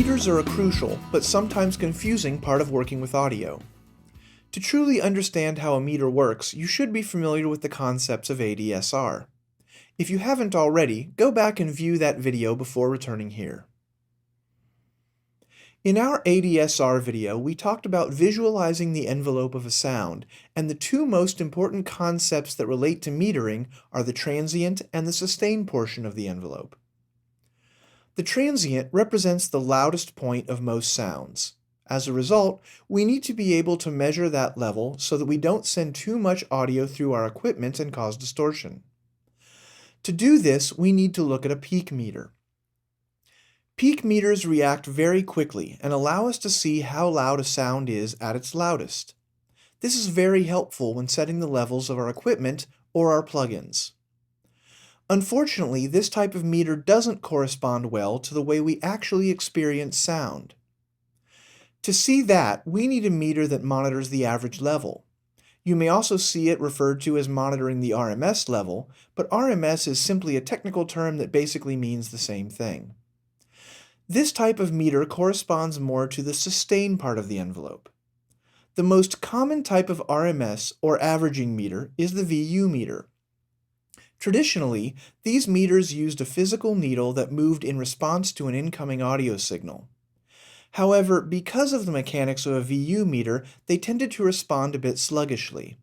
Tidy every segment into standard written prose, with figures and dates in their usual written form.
Meters are a crucial, but sometimes confusing part of working with audio. To truly understand how a meter works, you should be familiar with the concepts of ADSR. If you haven't already, go back and view that video before returning here. In our ADSR video, we talked about visualizing the envelope of a sound, and the two most important concepts that relate to metering are the transient and the sustained portion of the envelope. The transient represents the loudest point of most sounds. As a result, we need to be able to measure that level so that we don't send too much audio through our equipment and cause distortion. To do this, we need to look at a peak meter. Peak meters react very quickly and allow us to see how loud a sound is at its loudest. This is very helpful when setting the levels of our equipment or our plugins. Unfortunately, this type of meter doesn't correspond well to the way we actually experience sound. To see that, we need a meter that monitors the average level. You may also see it referred to as monitoring the RMS level, but RMS is simply a technical term that basically means the same thing. This type of meter corresponds more to the sustain part of the envelope. The most common type of RMS, or averaging meter, is the VU meter. Traditionally, these meters used a physical needle that moved in response to an incoming audio signal. However, because of the mechanics of a VU meter, they tended to respond a bit sluggishly.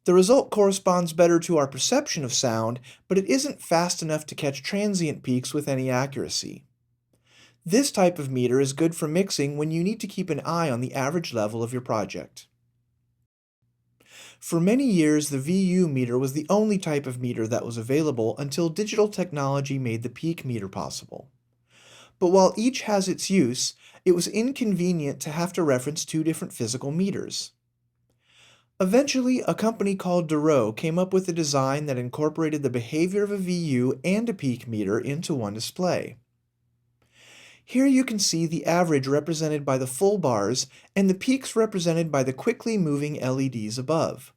The result corresponds better to our perception of sound, but it isn't fast enough to catch transient peaks with any accuracy. This type of meter is good for mixing when you need to keep an eye on the average level of your project. For many years, the VU meter was the only type of meter that was available until digital technology made the peak meter possible. But while each has its use, it was inconvenient to have to reference two different physical meters. Eventually, a company called Duro came up with a design that incorporated the behavior of a VU and a peak meter into one display. Here you can see the average represented by the full bars and the peaks represented by the quickly moving LEDs above.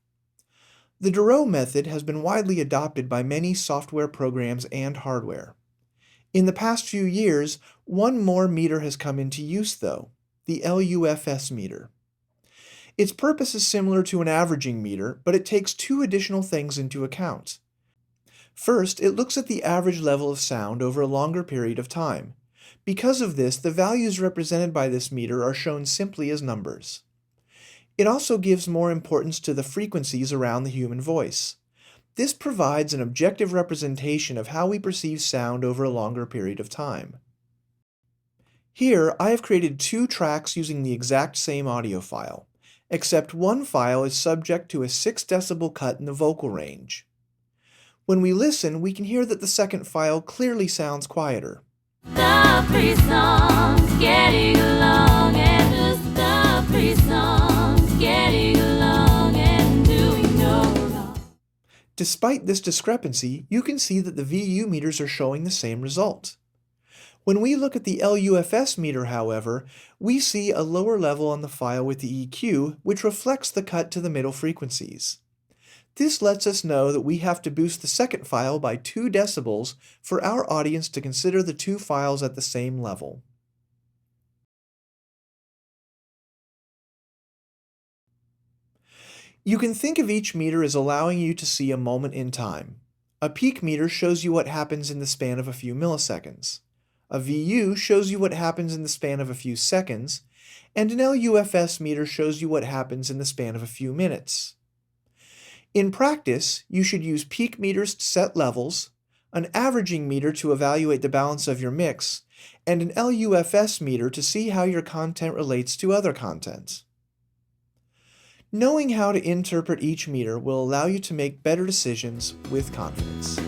The Duro method has been widely adopted by many software programs and hardware. In the past few years, one more meter has come into use though, the Ufs meter. Its purpose is similar to an averaging meter, but it takes two additional things into account. First, it looks at the average level of sound over a longer period of time. Because of this, the values represented by this meter are shown simply as numbers. It also gives more importance to the frequencies around the human voice. This provides an objective representation of how we perceive sound over a longer period of time. Here, I have created two tracks using the exact same audio file, except one file is subject to a 6 decibel cut in the vocal range. When we listen, we can hear that the second file clearly sounds quieter. The pre-song's getting along, and just the pre-song's getting along and doing no wrong. Despite this discrepancy, you can see that the VU meters are showing the same result. When we look at the LUFS meter, however, we see a lower level on the file with the EQ, which reflects the cut to the middle frequencies. This lets us know that we have to boost the second file by 2 decibels for our audience to consider the two files at the same level. You can think of each meter as allowing you to see a moment in time. A peak meter shows you what happens in the span of a few milliseconds. A VU shows you what happens in the span of a few seconds, and an LUFS meter shows you what happens in the span of a few minutes. In practice, you should use peak meters to set levels, an averaging meter to evaluate the balance of your mix, and an LUFS meter to see how your content relates to other content. Knowing how to interpret each meter will allow you to make better decisions with confidence.